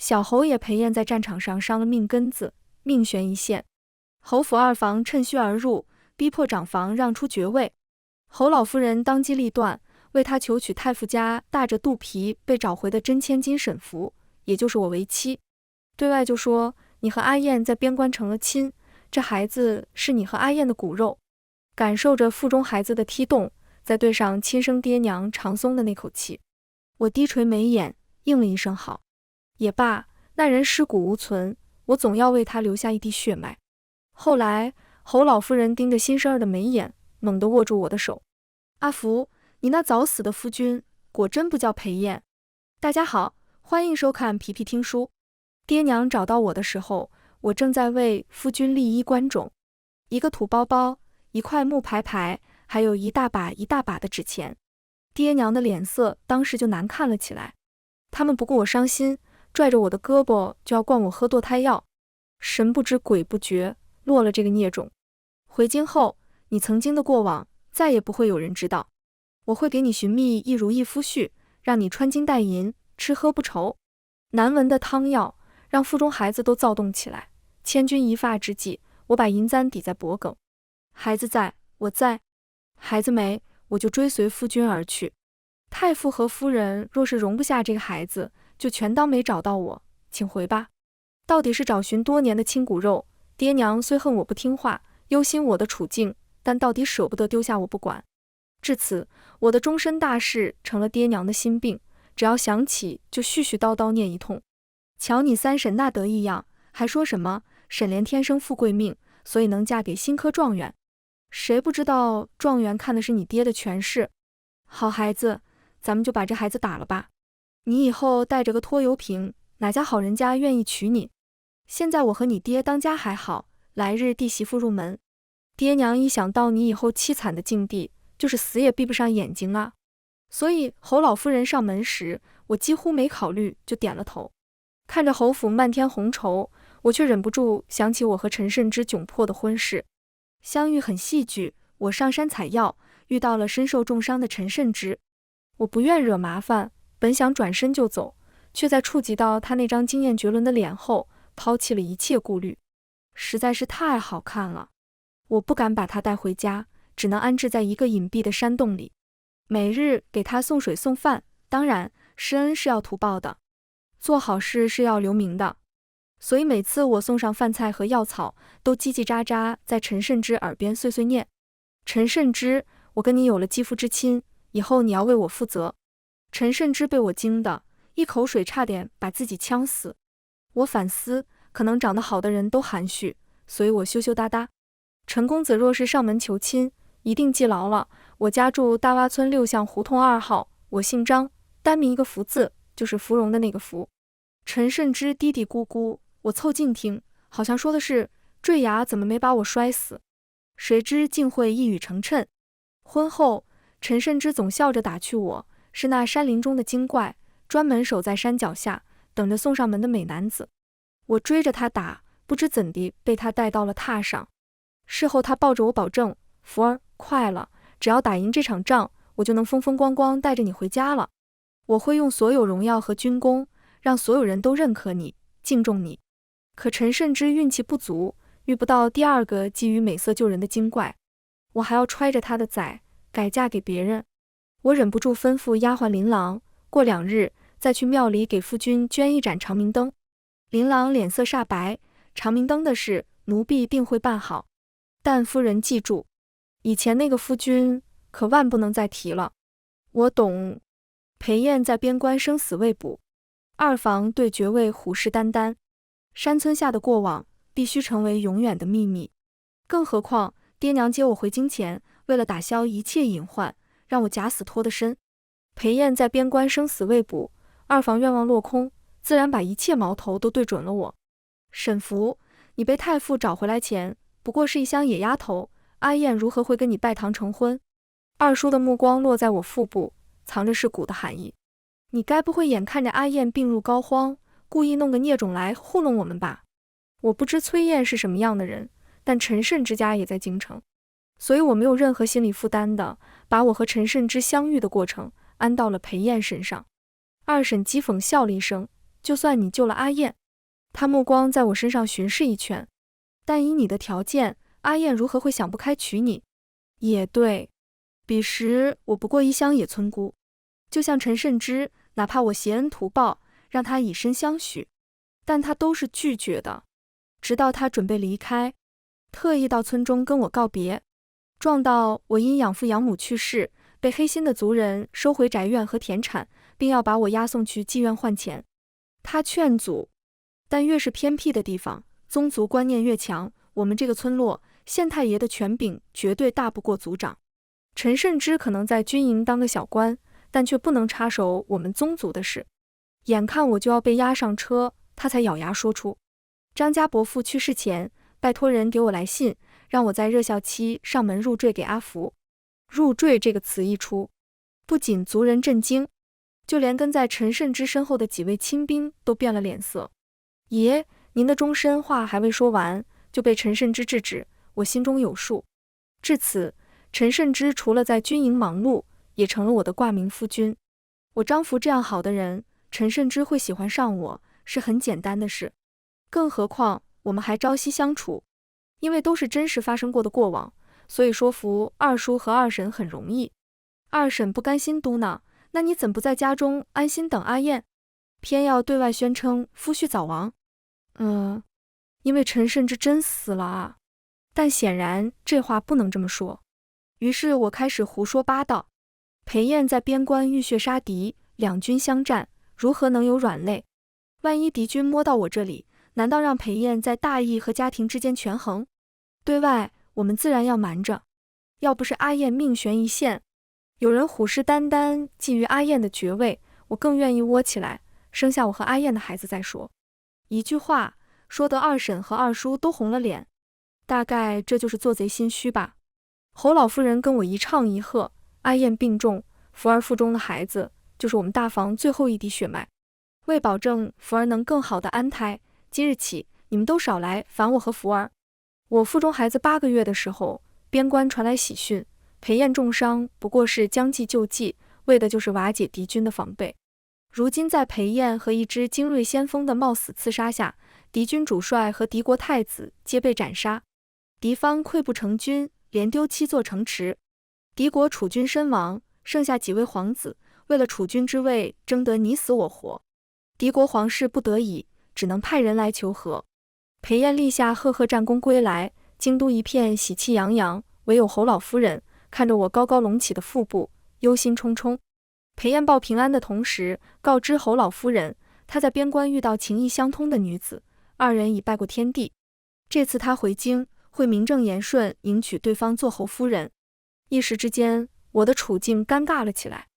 小侯也裴燕在战场上伤了命根子，命悬一线。侯府二房趁虚而入，逼迫长房让出爵位。侯老夫人当机立断，为他求娶太傅家大着肚皮被找回的真千金沈福，也就是我为妻。对外就说你和阿燕在边关成了亲，这孩子是你和阿燕的骨肉。感受着腹中孩子的踢动，再对上亲生爹娘长松的那口气，我低垂眉眼，应了一声好。也罢，那人尸骨无存，我总要为他留下一滴血脉。后来侯老夫人盯着新生儿的眉眼，猛地握住我的手。阿福，你那早死的夫君果真不叫裴燕。大家好，欢迎收看皮皮听书。爹娘找到我的时候，我正在为夫君立衣冠冢，一个土包包，一块木牌牌，还有一大把一大把的纸钱。爹娘的脸色当时就难看了起来，他们不顾我伤心，拽着我的胳膊就要灌我喝堕胎药。神不知鬼不觉，落了这个孽种。回京后，你曾经的过往再也不会有人知道。我会给你寻觅一如意夫婿，让你穿金戴银，吃喝不愁。难闻的汤药让腹中孩子都躁动起来。千钧一发之际，我把银簪抵在脖颈。孩子在，我在；孩子没，我就追随夫君而去。太傅和夫人若是容不下这个孩子，就全当没找到我，请回吧。到底是找寻多年的亲骨肉，爹娘虽恨我不听话，忧心我的处境，但到底舍不得丢下我不管。至此，我的终身大事成了爹娘的心病，只要想起就絮絮叨叨念一通。瞧你三婶那得意样，还说什么沈莲天生富贵命，所以能嫁给新科状元。谁不知道状元看的是你爹的权势？好孩子，咱们就把这孩子打了吧。你以后带着个拖油瓶，哪家好人家愿意娶你？现在我和你爹当家还好，来日弟媳妇入门。爹娘一想到你以后凄惨的境地，就是死也闭不上眼睛啊。所以侯老夫人上门时，我几乎没考虑就点了头。看着侯府漫天红绸，我却忍不住想起我和陈慎之窘迫的婚事。相遇很戏剧，我上山采药，遇到了身受重伤的陈慎之。我不愿惹麻烦，本想转身就走，却在触及到他那张惊艳绝伦的脸后，抛弃了一切顾虑。实在是太好看了，我不敢把他带回家，只能安置在一个隐蔽的山洞里，每日给他送水送饭。当然，施恩是要图报的，做好事是要留名的。所以每次我送上饭菜和药草，都叽叽喳喳在陈慎之耳边碎碎念：陈慎之，我跟你有了肌肤之亲，以后你要为我负责。陈慎之被我惊的一口水差点把自己呛死。我反思，可能长得好的人都含蓄，所以我羞羞答答。陈公子若是上门求亲，一定记牢了，我家住大洼村6巷胡同2号，我姓张，单名一个福字，就是芙蓉的那个福。陈慎之嘀嘀咕咕，我凑近听，好像说的是坠崖怎么没把我摔死，谁知竟会一语成谶。婚后，陈慎之总笑着打趣我是那山林中的精怪，专门守在山脚下，等着送上门的美男子。我追着他打，不知怎地被他带到了榻上。事后他抱着我保证，福儿，快了，只要打赢这场仗，我就能风风光光带着你回家了。我会用所有荣耀和军功，让所有人都认可你，敬重你。可陈慎之运气不足，遇不到第二个觊觎美色救人的精怪，我还要揣着他的崽改嫁给别人。我忍不住吩咐丫鬟琳琅，过2日再去庙里给夫君捐一盏长明灯。琳琅脸色煞白，长明灯的事奴婢定会办好，但夫人记住，以前那个夫君可万不能再提了。我懂。裴燕在边关生死未卜，二房对爵位虎视眈眈，山村下的过往必须成为永远的秘密。更何况爹娘接我回京前，为了打消一切隐患，让我假死脱得身。裴燕在边关生死未卜，二房愿望落空，自然把一切矛头都对准了我。沈福，你被太傅找回来前，不过是一箱野丫头，阿燕如何会跟你拜堂成婚？二叔的目光落在我腹部，藏着是骨的含义。你该不会眼看着阿燕病入膏肓，故意弄个孽种来糊弄我们吧？我不知崔燕是什么样的人，但陈慎之家也在京城，所以我没有任何心理负担的把我和陈慎之相遇的过程安到了裴燕身上。二婶讥讽笑了一声，就算你救了阿燕。他目光在我身上巡视一圈，但以你的条件，阿燕如何会想不开娶你？也对，彼时我不过一乡野村姑，就像陈慎之，哪怕我挟恩图报，让他以身相许，但他都是拒绝的。直到他准备离开，特意到村中跟我告别，撞到我因养父养母去世，被黑心的族人收回宅院和田产，并要把我押送去妓院换钱。他劝阻，但越是偏僻的地方，宗族观念越强。我们这个村落，县太爷的权柄绝对大不过族长。陈慎之可能在军营当个小官，但却不能插手我们宗族的事。眼看我就要被押上车，他才咬牙说出：张家伯父去世前，拜托人给我来信，让我在热孝期上门入赘给阿福。入赘这个词一出，不仅族人震惊，就连跟在陈慎之身后的几位亲兵都变了脸色。爷，您的终身话还未说完，就被陈慎之制止，我心中有数。至此，陈慎之除了在军营忙碌，也成了我的挂名夫君。我张福这样好的人，陈慎之会喜欢上我，是很简单的事。更何况我们还朝夕相处，因为都是真实发生过的过往，所以说服二叔和二婶很容易。二婶不甘心嘟囔：那你怎不在家中安心等阿燕，偏要对外宣称夫婿早亡？因为陈慎之真死了啊。但显然这话不能这么说，于是我开始胡说八道。裴燕在边关浴血杀敌，两军相战，如何能有软肋？万一敌军摸到我这里，难道让裴燕在大义和家庭之间权衡？对外我们自然要瞒着，要不是阿燕命悬一线，有人虎视眈眈觊觎阿燕的爵位，我更愿意窝起来，生下我和阿燕的孩子再说。一句话说得二婶和二叔都红了脸，大概这就是做贼心虚吧。侯老夫人跟我一唱一和，阿燕病重，福儿腹中的孩子就是我们大房最后一滴血脉。为保证福儿能更好的安胎，今日起你们都少来烦我和福儿。我腹中孩子8个月的时候，边关传来喜讯，裴燕重伤，不过是将计就计，为的就是瓦解敌军的防备。如今在裴燕和一支精锐先锋的冒死刺杀下，敌军主帅和敌国太子皆被斩杀，敌方溃不成军，连丢7座城池。敌国储君身亡，剩下几位皇子，为了储君之位争得你死我活。敌国皇室不得已，只能派人来求和。裴燕立下赫赫战功归来，京都一片喜气洋洋，唯有侯老夫人看着我高高隆起的腹部，忧心忡忡。裴燕报平安的同时，告知侯老夫人，她在边关遇到情意相通的女子，二人已拜过天地。这次她回京，会名正言顺迎娶对方做侯夫人。一时之间，我的处境尴尬了起来。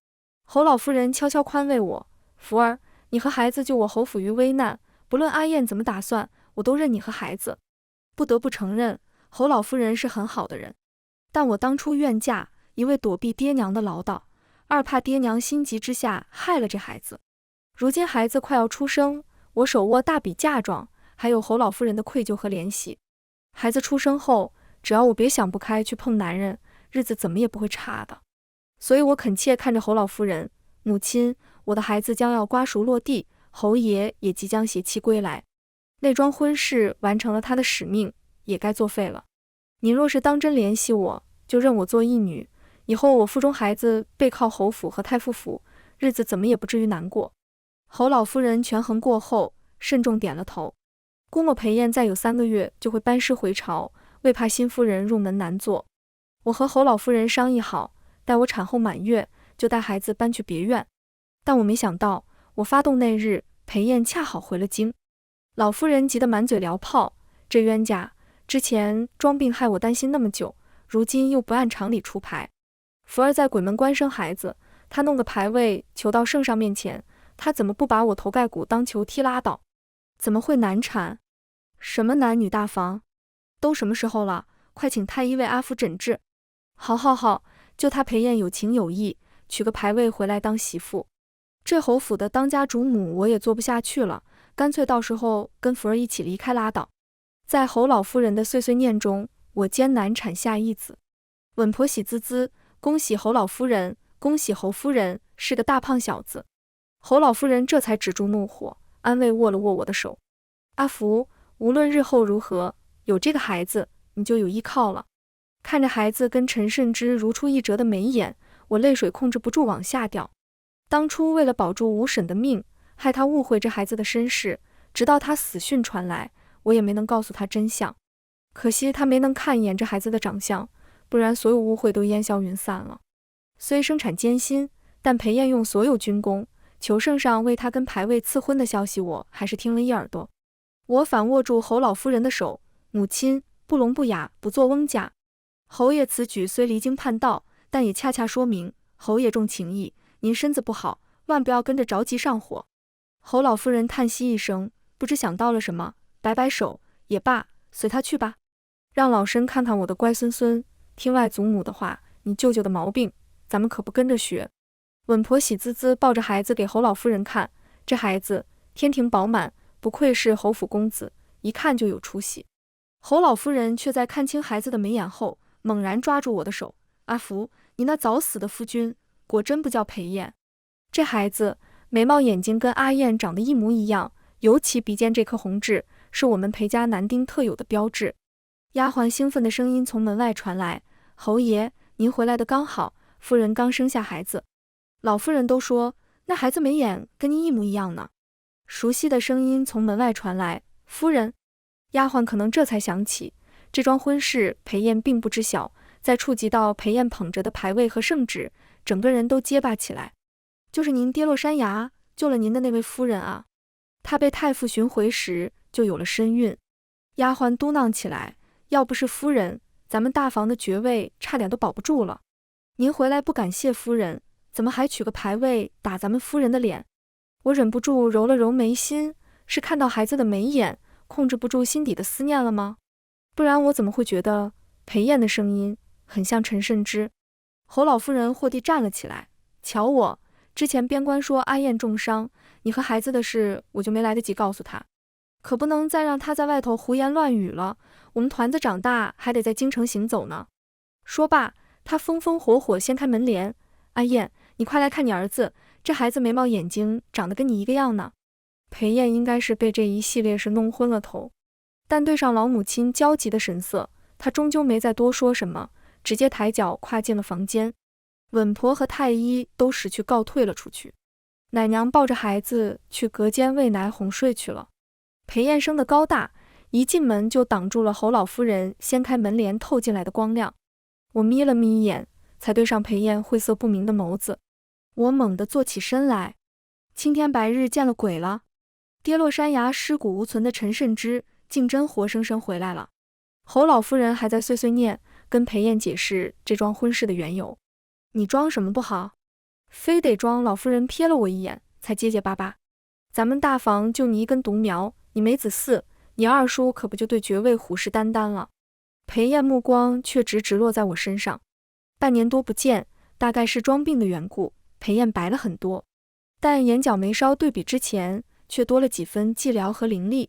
侯老夫人悄悄宽慰我：福儿，你和孩子救我侯府于危难，不论阿燕怎么打算，我都认你和孩子。不得不承认，侯老夫人是很好的人，但我当初愿嫁，一为躲避爹娘的唠叨，二怕爹娘心急之下害了这孩子。如今孩子快要出生，我手握大笔嫁妆，还有侯老夫人的愧疚和怜惜。孩子出生后，只要我别想不开去碰男人，日子怎么也不会差的。所以我恳切看着侯老夫人：母亲，我的孩子将要瓜熟落地，侯爷也即将携妻归来，内庄婚事完成了他的使命，也该作废了。您若是当真怜惜我，就认我做义女，以后我腹中孩子背靠侯府和太傅府，日子怎么也不至于难过。侯老夫人权衡过后，慎重点了头。估摸裴燕再有3个月就会班师回朝，为怕新夫人入门难做，我和侯老夫人商议好，待我产后满月，就带孩子搬去别院。但我没想到，我发动那日，裴燕恰好回了京。老夫人急得满嘴燎泡，这冤家之前装病害我担心那么久，如今又不按常理出牌。福儿在鬼门关生孩子，他弄个牌位求到圣上面前，他怎么不把我头盖骨当球踢拉倒？怎么会难产？什么男女大防？都什么时候了？快请太医为阿福诊治。好，就他裴燕有情有义，娶个牌位回来当媳妇。这侯府的当家主母我也做不下去了，干脆到时候跟福儿一起离开拉倒。在侯老夫人的碎碎念中，我艰难产下一子。稳婆喜滋滋，恭喜侯老夫人，恭喜侯夫人，是个大胖小子。侯老夫人这才止住怒火，安慰握了握我的手。阿福，无论日后如何，有这个孩子，你就有依靠了。看着孩子跟陈慎之如出一辙的眉眼，我泪水控制不住往下掉。当初为了保住吴婶的命，害他误会这孩子的身世，直到他死讯传来，我也没能告诉他真相。可惜他没能看一眼这孩子的长相，不然所有误会都烟消云散了。虽生产艰辛，但裴燕用所有军功，求圣上为他跟牌位赐婚的消息，我还是听了一耳朵。我反握住侯老夫人的手，母亲，不聋不哑，不做翁家。侯爷此举虽离经叛道，但也恰恰说明侯爷重情义，您身子不好，万不要跟着着急上火。侯老夫人叹息一声，不知想到了什么，摆摆手，也罢，随他去吧。让老身看看我的乖孙孙，听外祖母的话，你舅舅的毛病，咱们可不跟着学。稳婆喜滋滋抱着孩子给侯老夫人看，这孩子天庭饱满，不愧是侯府公子，一看就有出息。侯老夫人却在看清孩子的眉眼后，猛然抓住我的手，阿福，你那早死的夫君，果真不叫裴燕。这孩子眉毛眼睛跟阿燕长得一模一样，尤其鼻尖这颗红痣，是我们裴家男丁特有的标志。丫鬟兴奋的声音从门外传来，侯爷，您回来的刚好，夫人刚生下孩子。老夫人都说，那孩子眉眼跟您一模一样呢。熟悉的声音从门外传来，夫人。丫鬟可能这才想起，这桩婚事裴燕并不知晓，在触及到裴燕捧着的牌位和圣旨，整个人都结巴起来。就是您跌落山崖救了您的那位夫人啊，她被太傅寻回时就有了身孕。丫鬟嘟囔起来，要不是夫人，咱们大房的爵位差点都保不住了。您回来不感谢夫人，怎么还取个牌位打咱们夫人的脸？我忍不住揉了揉眉心，是看到孩子的眉眼，控制不住心底的思念了吗？不然我怎么会觉得裴燕的声音很像陈慎之？侯老夫人霍地站了起来，瞧我，之前边关说阿燕重伤，你和孩子的事我就没来得及告诉他，可不能再让他在外头胡言乱语了，我们团子长大还得在京城行走呢。说罢，他风风火火掀开门帘，阿燕，你快来看你儿子，这孩子眉毛眼睛长得跟你一个样呢。裴燕应该是被这一系列事弄昏了头，但对上老母亲焦急的神色，她终究没再多说什么，直接抬脚跨进了房间。稳婆和太医都识趣告退了出去，奶娘抱着孩子去隔间喂奶哄睡去了。裴燕生的高大，一进门就挡住了侯老夫人掀开门帘透进来的光亮。我眯了眯眼，才对上裴燕晦涩不明的眸子。我猛地坐起身来，青天白日见了鬼了，跌落山崖尸骨无存的陈慎之竟真活生生回来了。侯老夫人还在碎碎念，跟裴燕解释这桩婚事的缘由。你装什么不好？非得装？老夫人瞥了我一眼，才结结巴巴。咱们大房就你一根独苗，你没子嗣，你二叔可不就对爵位虎视眈眈了？裴燕目光却直落在我身上。半年多不见，大概是装病的缘故，裴燕白了很多，但眼角眉梢对比之前却多了几分寂寥和凌厉。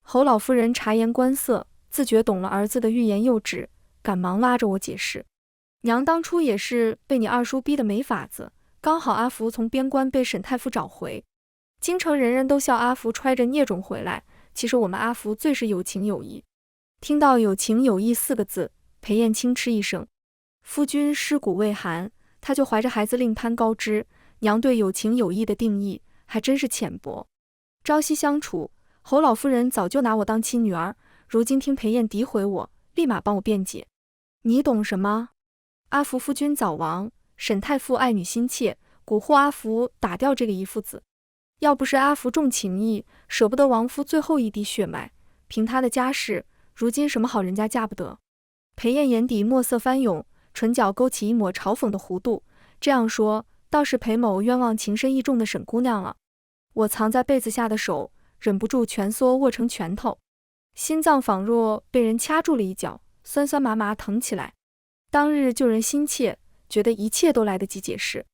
侯老夫人察言观色，自觉懂了儿子的欲言又止，赶忙拉着我解释，娘当初也是被你二叔逼得没法子，刚好阿福从边关被沈太傅找回，京城人人都笑阿福揣着孽种回来，其实我们阿福最是有情有义。听到有情有义4个字，裴燕轻嗤一声，夫君尸骨未寒，他就怀着孩子另攀高枝，娘对有情有义的定义还真是浅薄。朝夕相处，侯老夫人早就拿我当亲女儿，如今听裴燕诋毁我，立马帮我辩解。你懂什么？阿福夫君早亡，沈太傅爱女心切，蛊惑阿福打掉这个姨父子。要不是阿福重情义，舍不得亡夫最后一滴血脉，凭他的家世，如今什么好人家嫁不得。裴燕眼底墨色翻涌，唇角勾起一抹嘲讽的弧度，这样说倒是裴某冤枉情深意重的沈姑娘了。我藏在被子下的手忍不住蜷缩握成拳头，心脏仿若被人掐住了一角，酸酸麻麻疼起来。当日救人心切，觉得一切都来得及解释，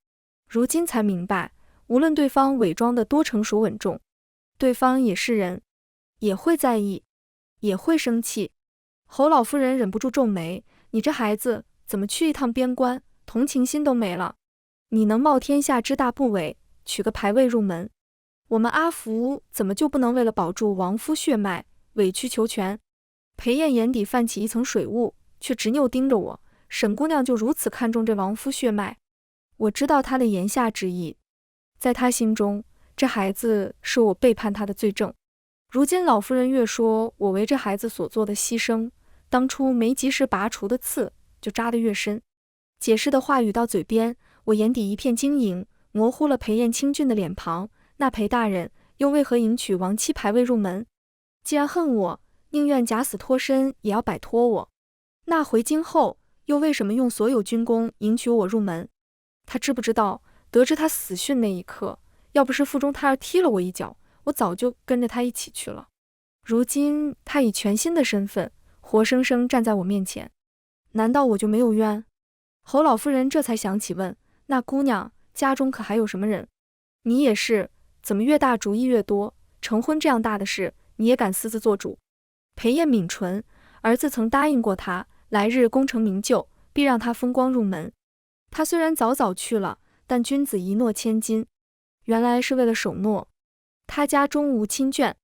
如今才明白，无论对方伪装的多成熟稳重，对方也是人，也会在意，也会生气。侯老夫人忍不住皱眉，你这孩子怎么去一趟边关，同情心都没了？你能冒天下之大不韪，取个牌位入门，我们阿福怎么就不能为了保住亡夫血脉，委曲求全？裴燕眼底泛起一层水雾，却执拗盯着我。沈姑娘就如此看重这亡夫血脉？我知道她的言下之意，在她心中，这孩子是我背叛她的罪证。如今老夫人越说我为这孩子所做的牺牲，当初没及时拔除的刺就扎得越深。解释的话语到嘴边，我眼底一片晶莹，模糊了裴燕清俊的脸庞。那裴大人又为何迎娶亡妻牌位入门？既然恨我，宁愿假死脱身也要摆脱我。那回京后，又为什么用所有军功迎娶我入门？他知不知道，得知他死讯那一刻，要不是腹中胎儿踢了我一脚，我早就跟着他一起去了。如今他以全新的身份，活生生站在我面前，难道我就没有冤？侯老夫人这才想起问，那姑娘家中可还有什么人？你也是，怎么越大主意越多？成婚这样大的事，你也敢私自做主？裴燕抿唇，儿子曾答应过他，来日功成名就，必让他风光入门。他虽然早去了，但君子一诺千金，原来是为了守诺。他家中无亲眷，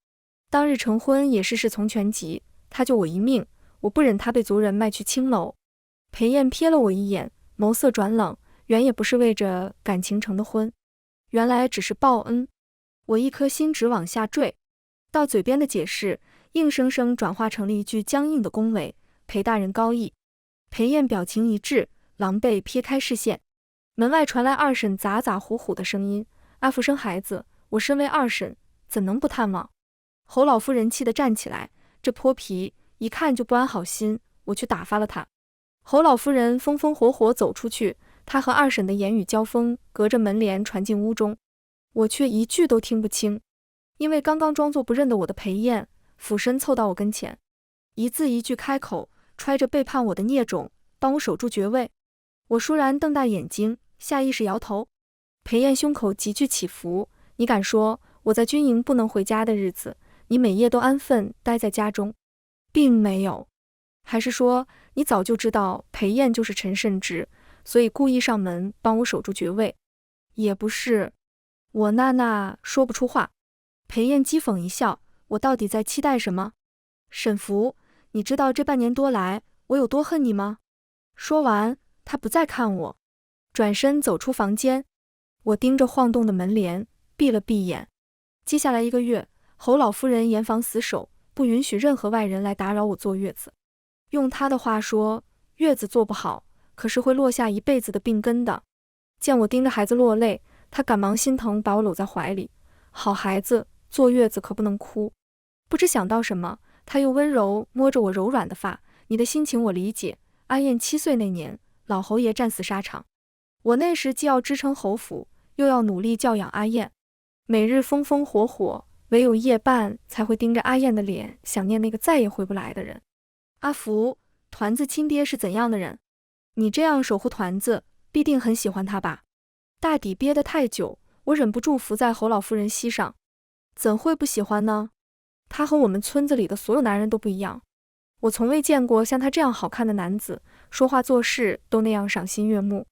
当日成婚也是侍从全集，他救我一命，我不忍他被族人卖去青楼。裴燕瞥了我一眼，眸色转冷，原也不是为着感情成的婚，原来只是报恩。我一颗心直往下坠，到嘴边的解释硬生生转化成了一句僵硬的恭维，裴大人高义。裴燕表情一滞，狼狈撇开视线。门外传来二婶咋呼呼的声音，阿福生孩子，我身为二婶，怎能不探望？侯老夫人气得站起来，这泼皮一看就不安好心，我去打发了他。侯老夫人风火走出去，她和二婶的言语交锋隔着门帘传进屋中，我却一句都听不清，因为刚刚装作不认得我的裴燕俯身凑到我跟前，一字一句开口，揣着背叛我的孽种，帮我守住爵位。我倏然瞪大眼睛，下意识摇头。裴燕胸口急剧起伏，你敢说我在军营不能回家的日子，你每夜都安分待在家中？并没有。还是说你早就知道裴燕就是陈慎之，所以故意上门帮我守住爵位？也不是。我那说不出话。裴燕讥讽一笑，我到底在期待什么？沈福，你知道这半年多来我有多恨你吗？说完，他不再看我，转身走出房间。我盯着晃动的门帘，闭了闭眼。接下来1个月，侯老夫人严防死守，不允许任何外人来打扰我坐月子。用她的话说，月子做不好，可是会落下一辈子的病根的。见我盯着孩子落泪，她赶忙心疼把我搂在怀里。好孩子，坐月子可不能哭。不知想到什么，她又温柔摸着我柔软的发，你的心情我理解。阿燕7岁那年，老侯爷战死沙场，我那时既要支撑侯府，又要努力教养阿燕，每日风火，唯有夜半才会盯着阿燕的脸，想念那个再也回不来的人。阿福，团子亲爹是怎样的人？你这样守护团子，必定很喜欢他吧？大抵憋得太久，我忍不住伏在侯老夫人膝上。怎会不喜欢呢？他和我们村子里的所有男人都不一样，我从未见过像他这样好看的男子，说话做事都那样赏心悦目。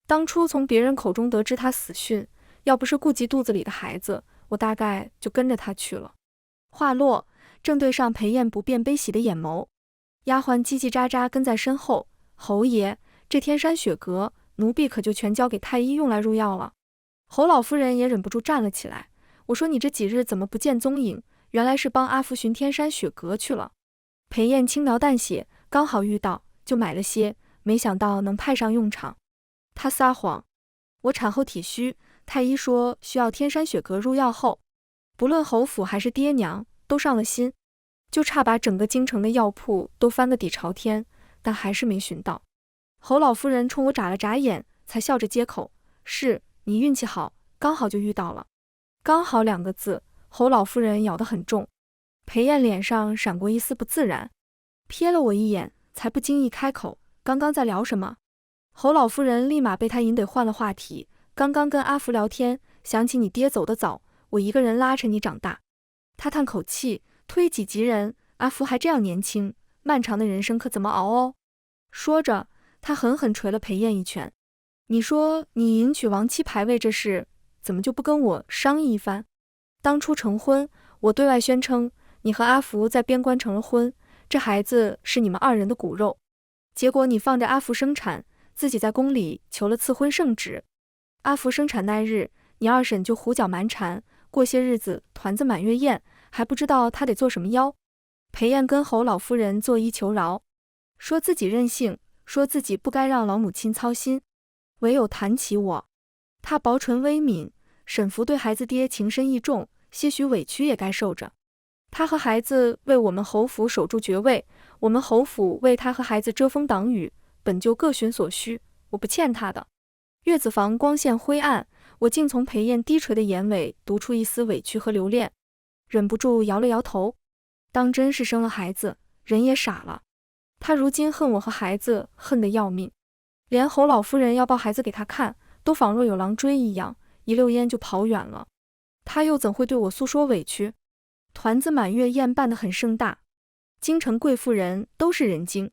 当初从别人口中得知他死讯，要不是顾及肚子里的孩子，我大概就跟着他去了。话落，正对上裴燕不变悲喜的眼眸。丫鬟叽叽喳喳跟在身后，侯爷，这天山雪阁，奴婢可就全交给太医用来入药了。侯老夫人也忍不住站了起来，我说你这几日怎么不见踪影？原来是帮阿福寻天山雪阁去了。裴燕轻描淡写，刚好遇到，就买了些，没想到能派上用场。他撒谎，我产后体虚，太医说需要天山雪阁入药后，不论侯府还是爹娘都上了心，就差把整个京城的药铺都翻个底朝天，但还是没寻到。侯老夫人冲我眨了眨眼，才笑着接口，是你运气好，刚好就遇到了。刚好2个字，侯老夫人咬得很重。裴燕脸上闪过一丝不自然，瞥了我一眼，才不经意开口，刚刚在聊什么？侯老夫人立马被他引得换了话题，刚刚跟阿福聊天，想起你爹走得早，我一个人拉扯你长大。他叹口气，推己及人，阿福还这样年轻，漫长的人生可怎么熬哦？说着，他狠狠捶了裴燕一拳。你说你迎娶亡妻牌位这事，怎么就不跟我商议一番？当初成婚，我对外宣称你和阿福在边关成了婚，这孩子是你们2人的骨肉。结果你放着阿福生产，自己在宫里求了赐婚圣旨。阿福生产那日，你2婶就胡搅蛮缠，过些日子团子满月宴，还不知道他得做什么妖。裴燕跟侯老夫人作揖求饶，说自己任性，说自己不该让老母亲操心，唯有谈起我，他薄唇微抿，沈福对孩子爹情深意重，些许委屈也该受着。他和孩子为我们侯府守住爵位，我们侯府为他和孩子遮风挡雨，本就各寻所需，我不欠他的。月子房光线灰暗，我竟从裴燕低垂的眼尾读出一丝委屈和留恋，忍不住摇了摇头。当真是生了孩子，人也傻了。他如今恨我和孩子，恨得要命，连侯老夫人要抱孩子给他看，都仿若有狼追一样，一溜烟就跑远了。他又怎会对我诉说委屈？团子满月宴办得很盛大，京城贵妇人都是人精，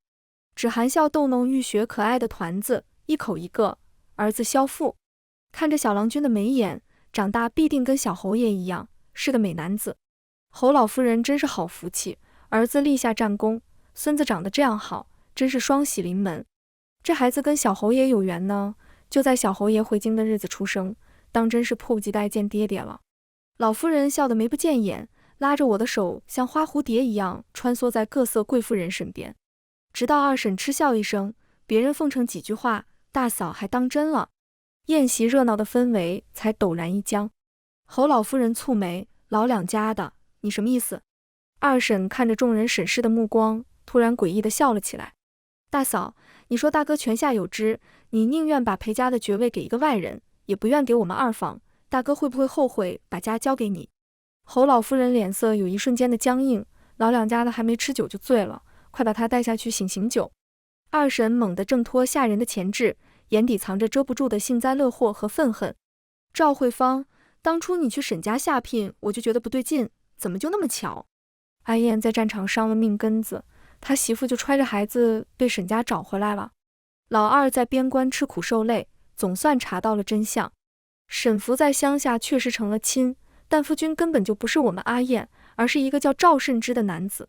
只含笑逗弄欲学可爱的团子，一口一个儿子萧父，看着小郎君的眉眼，长大必定跟小侯爷一样，是个美男子。侯老夫人真是好福气，儿子立下战功，孙子长得这样好，真是双喜临门。这孩子跟小侯爷有缘呢，就在小侯爷回京的日子出生，当真是迫不及待见爹爹了。老夫人笑得眉不见眼，拉着我的手像花蝴蝶一样穿梭在各色贵妇人身边，直到2婶嗤笑一声，别人奉承几句话，大嫂还当真了。宴席热闹的氛围才陡然一僵。侯老夫人蹙眉，老两家的，你什么意思？2婶看着众人审视的目光，突然诡异地笑了起来。大嫂，你说大哥泉下有知，你宁愿把裴家的爵位给一个外人，也不愿给我们2房，大哥会不会后悔把家交给你？侯老夫人脸色有一瞬间的僵硬，老两家的还没吃酒就醉了，快把他带下去醒酒。2婶猛地挣脱吓人的钳制，眼底藏着遮不住的幸灾乐祸和愤恨。赵慧芳，当初你去沈家下聘，我就觉得不对劲，怎么就那么巧？阿燕在战场伤了命根子，他媳妇就揣着孩子被沈家找回来了。老2在边关吃苦受累，总算查到了真相。沈福在乡下确实成了亲，但夫君根本就不是我们阿燕，而是一个叫赵慎之的男子。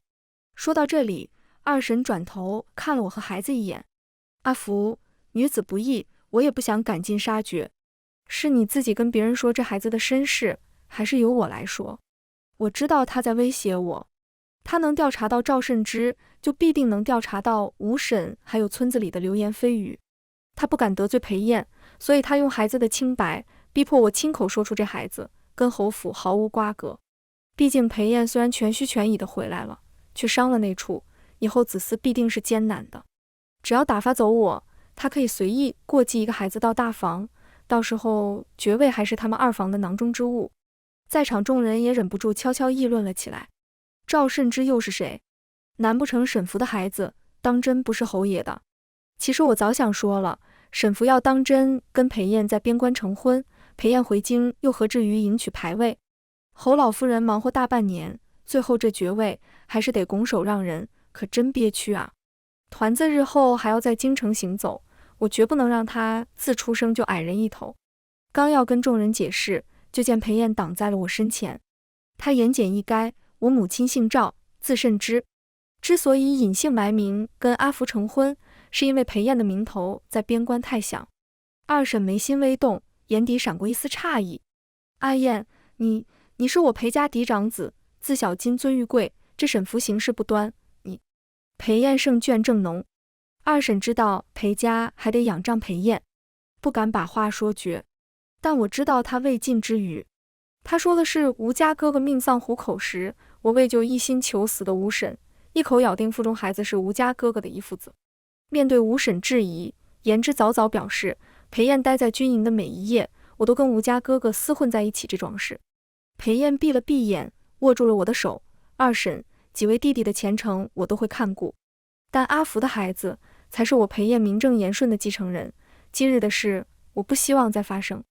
说到这里，2婶转头看了我和孩子一眼。阿福，女子不义，我也不想赶尽杀绝，是你自己跟别人说这孩子的身世，还是由我来说？我知道他在威胁我，他能调查到赵慎之，就必定能调查到5婶还有村子里的流言蜚语。他不敢得罪裴燕，所以他用孩子的清白逼迫我亲口说出这孩子跟侯府毫无瓜葛。毕竟裴燕虽然全虚全已的回来了，却伤了那处，以后子嗣必定是艰难的。只要打发走我，他可以随意过继一个孩子到大房，到时候爵位还是他们2房的囊中之物。在场众人也忍不住悄悄议论了起来。赵慎之又是谁？难不成沈福的孩子当真不是侯爷的？其实我早想说了，沈福要当真跟裴燕在边关成婚，裴燕回京又何至于迎娶牌位？侯老夫人忙活大半年，最后这爵位还是得拱手让人，可真憋屈啊。团子日后还要在京城行走，我绝不能让他自出生就矮人一头。刚要跟众人解释，就见裴燕挡在了我身前。他言简意赅，我母亲姓赵，字慎之，之所以隐姓埋名跟阿福成婚，是因为裴燕的名头在边关太响。2婶眉心微动，眼底闪过一丝诧异。阿燕，你是我裴家嫡长子，自小金尊玉贵，这沈福行事不端，你……裴燕胜倦正浓。2婶知道裴家还得仰仗裴燕，不敢把话说绝，但我知道他未尽之语。他说的是吴家哥哥命丧虎口时，我为救一心求死的5婶，一口咬定腹中孩子是吴家哥哥的遗腹子。面对5婶质疑，言之凿凿表示裴燕待在军营的每一夜，我都跟吴家哥哥厮混在一起这桩事。裴燕闭了闭眼，握住了我的手。2婶，几位弟弟的前程我都会看顾，但阿福的孩子才是我裴燕名正言顺的继承人。今日的事，我不希望再发生，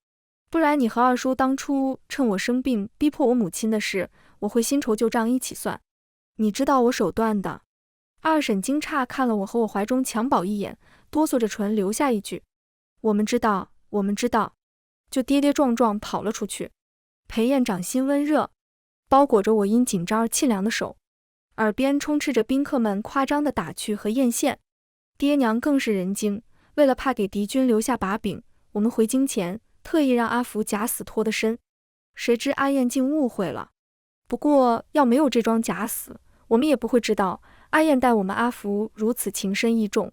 不然你和2叔当初趁我生病逼迫我母亲的事，我会新仇旧账一起算。你知道我手段的。2婶惊诧看了我和我怀中襁褓一眼，哆嗦着唇留下一句：我们知道，我们知道，就跌跌撞撞跑了出去。裴燕掌心温热，包裹着我因紧张而沁凉的手，耳边充斥着宾客们夸张的打趣和艳羡。爹娘更是人精，为了怕给敌军留下把柄，我们回京前特意让阿福假死脱得身。谁知阿燕竟误会了。不过要没有这桩假死，我们也不会知道阿燕待我们阿福如此情深意重。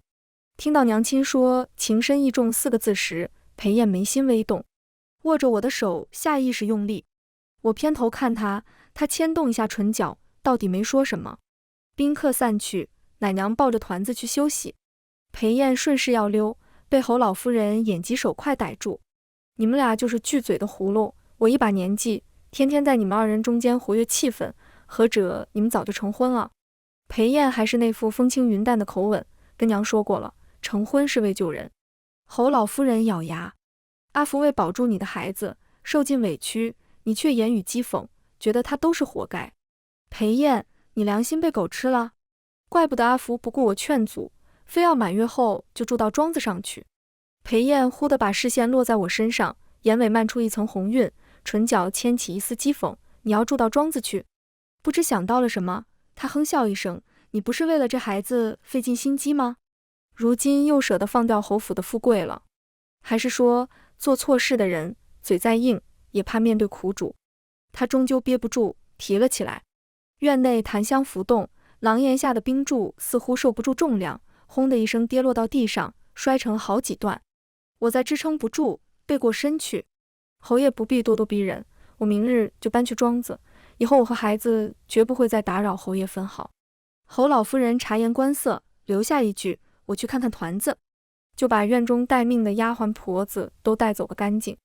听到娘亲说情深意重4个字时，裴燕眉心微动，握着我的手下意识用力。我偏头看她，她牵动一下唇角，到底没说什么。宾客散去，奶娘抱着团子去休息。裴燕顺势要溜，被侯老夫人眼疾手快逮住。你们俩就是巨嘴的葫芦，我一把年纪，天天在你们2人中间活跃气氛，何者你们早就成婚了。裴燕还是那副风轻云淡的口吻，跟娘说过了，成婚是为救人。侯老夫人咬牙，阿福为保住你的孩子受尽委屈，你却言语讥讽，觉得他都是活该。裴燕，你良心被狗吃了？怪不得阿福不顾我劝阻，非要满月后就住到庄子上去。裴燕忽地把视线落在我身上，眼尾漫出一层红晕，唇角牵起一丝讥讽，你要住到庄子去？不知想到了什么，他哼笑一声，你不是为了这孩子费尽心机吗？如今又舍得放掉侯府的富贵了？还是说做错事的人嘴再硬也怕面对苦主？他终究憋不住提了起来。院内檀香浮动，廊檐下的冰柱似乎受不住重量，轰的一声跌落到地上，摔成好几段。我再支撑不住，背过身去。侯爷不必咄咄逼人，我明日就搬去庄子，以后我和孩子绝不会再打扰侯爷分毫。侯老夫人察言观色，留下一句，我去看看团子，就把院中待命的丫鬟婆子都带走个干净。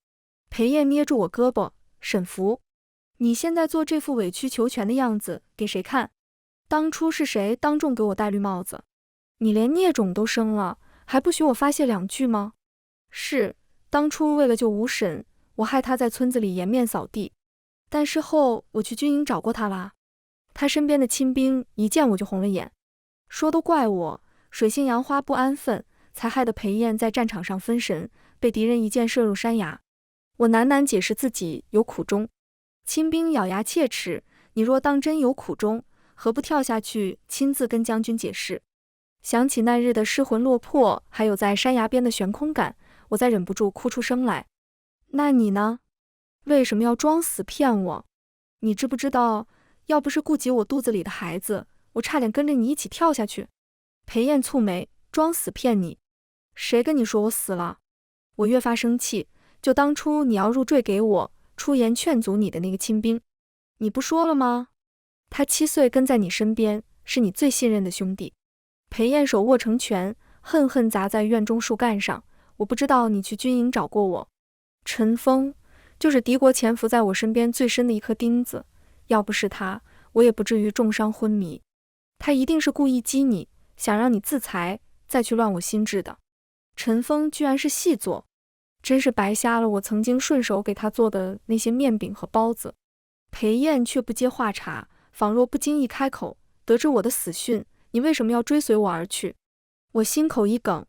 裴燕捏住我胳膊，沈福，你现在做这副委曲求全的样子给谁看？当初是谁当众给我戴绿帽子？你连孽种都生了，还不许我发泄2句吗？是，当初为了救吴婶，我害他在村子里颜面扫地，但事后我去军营找过他啦。他身边的亲兵一见我就红了眼，说都怪我水性杨花不安分，才害得裴燕在战场上分神，被敌人一箭射入山崖。我喃喃解释自己有苦衷，亲兵咬牙切齿，你若当真有苦衷，何不跳下去亲自跟将军解释？想起那日的失魂落魄，还有在山崖边的悬空感，我再忍不住哭出声来。那你呢？为什么要装死骗我？你知不知道，要不是顾及我肚子里的孩子，我差点跟着你一起跳下去。裴燕蹙眉，装死骗你？谁跟你说我死了？我越发生气，就当初你要入赘给我，出言劝阻你的那个亲兵，你不说了吗？他7岁跟在你身边，是你最信任的兄弟。裴燕手握成拳，恨恨砸在院中树干上。我不知道你去军营找过我。陈峰就是敌国潜伏在我身边最深的一颗钉子，要不是他，我也不至于重伤昏迷。他一定是故意激你，想让你自裁，再去乱我心智的。陈峰居然是细作，真是白瞎了我曾经顺手给他做的那些面饼和包子。裴燕却不接话茬，仿若不经意开口，得知我的死讯，你为什么要追随我而去？我心口一梗，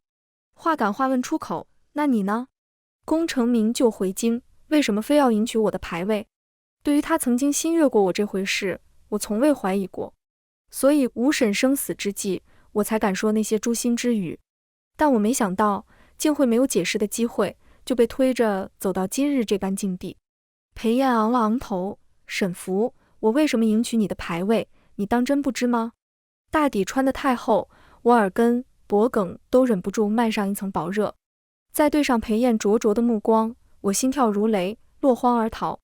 话赶话问出口，那你呢？功成名就回京，为什么非要迎娶我的牌位？对于他曾经心悦过我这回事，我从未怀疑过，所以吴婶生死之际，我才敢说那些诛心之语。但我没想到，竟会没有解释的机会，就被推着走到今日这般境地。裴燕昂了昂头，沈福，我为什么迎娶你的牌位，你当真不知吗？大底穿得太厚，我耳根、脖梗都忍不住漫上一层薄热。再对上裴燕灼灼的目光，我心跳如雷，落荒而逃。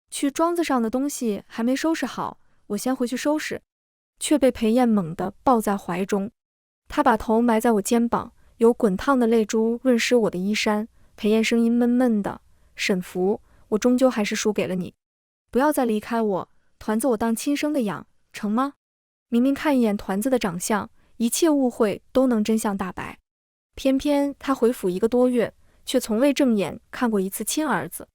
去庄子上的东西还没收拾好，我先回去收拾，却被裴燕猛地抱在怀中。她把头埋在我肩膀，有滚烫的泪珠润湿我的衣衫。裴燕声音闷闷的，沈福，我终究还是输给了你，不要再离开我，团子我当亲生的养，成吗？明明看一眼团子的长相，一切误会都能真相大白。偏偏他回府1个多月，却从未正眼看过一次亲儿子。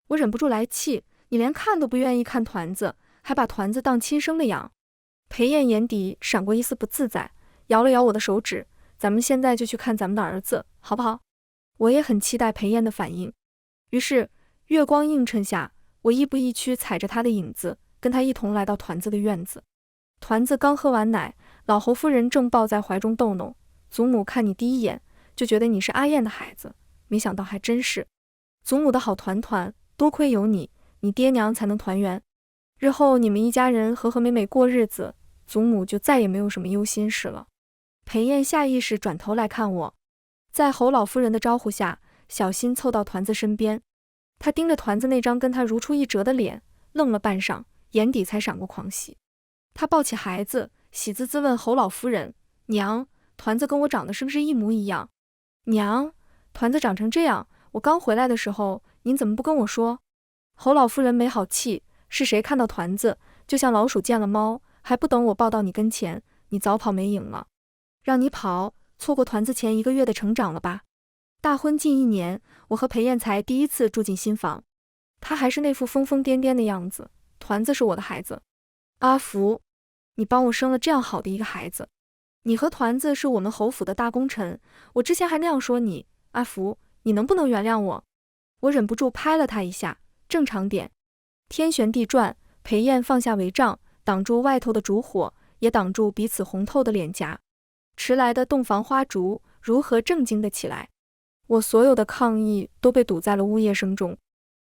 我忍不住来气，你连看都不愿意看团子，还把团子当亲生的养。裴燕眼底闪过一丝不自在，摇了摇我的手指，咱们现在就去看咱们的儿子，好不好？我也很期待裴燕的反应。于是月光映衬下，我亦步亦趋踩着他的影子，跟他一同来到团子的院子。团子刚喝完奶，老侯夫人正抱在怀中逗弄。祖母看你第一眼就觉得你是阿燕的孩子，没想到还真是。祖母的好团团，多亏有你，你爹娘才能团圆。日后你们一家人和和美美过日子，祖母就再也没有什么忧心事了。裴燕下意识转头来看我，在侯老夫人的招呼下，小心凑到团子身边。她盯着团子那张跟她如出一辙的脸，愣了半晌，眼底才闪过狂喜。她抱起孩子，喜滋滋问侯老夫人：“娘，团子跟我长得是不是一模一样？”“娘，团子长成这样，我刚回来的时候，您怎么不跟我说？”侯老夫人没好气：“是谁看到团子，就像老鼠见了猫，还不等我抱到你跟前，你早跑没影了。让你跑，错过团子前1个月的成长了吧？大婚近1年，我和裴燕才第一次住进新房，她还是那副疯疯癫癫的样子。团子是我的孩子。阿福，你帮我生了这样好的一个孩子。你和团子是我们侯府的大功臣，我之前还那样说你，阿福，你能不能原谅我？”我忍不住拍了他一下：“正常点。”天旋地转，裴燕放下帷帐，挡住外头的烛火，也挡住彼此红透的脸颊。迟来的洞房花烛如何正经的起来？我所有的抗议都被堵在了呜咽声中。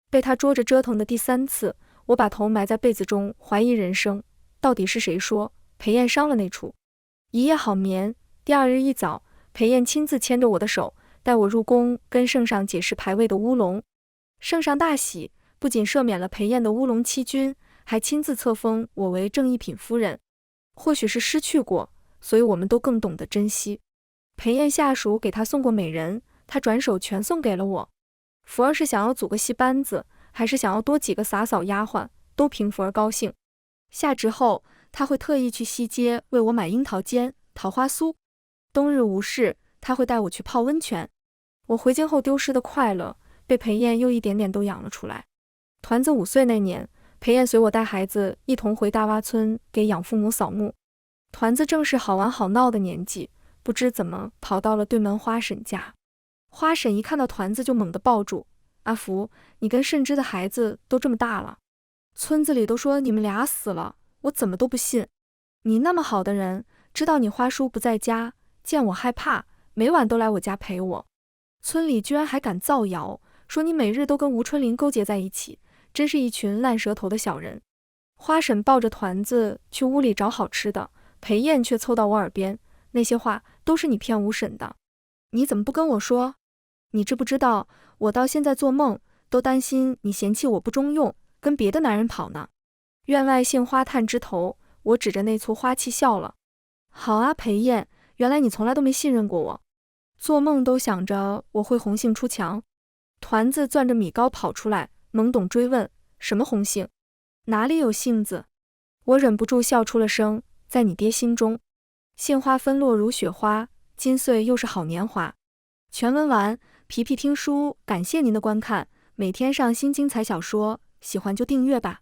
被他捉着折腾的第3次，我把头埋在被子中，怀疑人生。到底是谁说裴燕伤了那处？一夜好眠，第2日一早，裴燕亲自牵着我的手，带我入宫跟圣上解释牌位的乌龙。圣上大喜，不仅赦免了裴燕的乌龙欺君，还亲自册封我为正一品夫人。或许是失去过，所以我们都更懂得珍惜。裴燕下属给他送过美人，他转手全送给了我。福儿是想要组个戏班子，还是想要多几个洒扫丫鬟，都凭福儿高兴。下职后，他会特意去西街为我买樱桃煎、桃花酥。冬日无事，他会带我去泡温泉。我回京后丢失的快乐，被裴燕又一点点都养了出来。团子5岁那年，裴燕随我带孩子一同回大洼村给养父母扫墓。团子正是好玩好闹的年纪，不知怎么跑到了对门花婶家。花婶一看到团子就猛地抱住：“阿福，你跟慎之的孩子都这么大了，村子里都说你们俩死了，我怎么都不信。你那么好的人，知道你花叔不在家，见我害怕，每晚都来我家陪我。村里居然还敢造谣，说你每日都跟吴春林勾结在一起，真是一群烂舌头的小人。”花婶抱着团子去屋里找好吃的，裴燕却凑到我耳边：“那些话都是你骗吴婶的，你怎么不跟我说？你知不知道，我到现在做梦都担心你嫌弃我不中用，跟别的男人跑呢。”院外杏花探枝头，我指着那簇花气笑了：“好啊，裴燕，原来你从来都没信任过我，做梦都想着我会红杏出墙。”团子攥着米糕跑出来，懵懂追问：“什么红杏？哪里有杏子？”我忍不住笑出了声：“在你爹心中，杏花纷落如雪花，金穗又是好年华。”全文完，皮皮听书感谢您的观看，每天上新精彩小说，喜欢就订阅吧。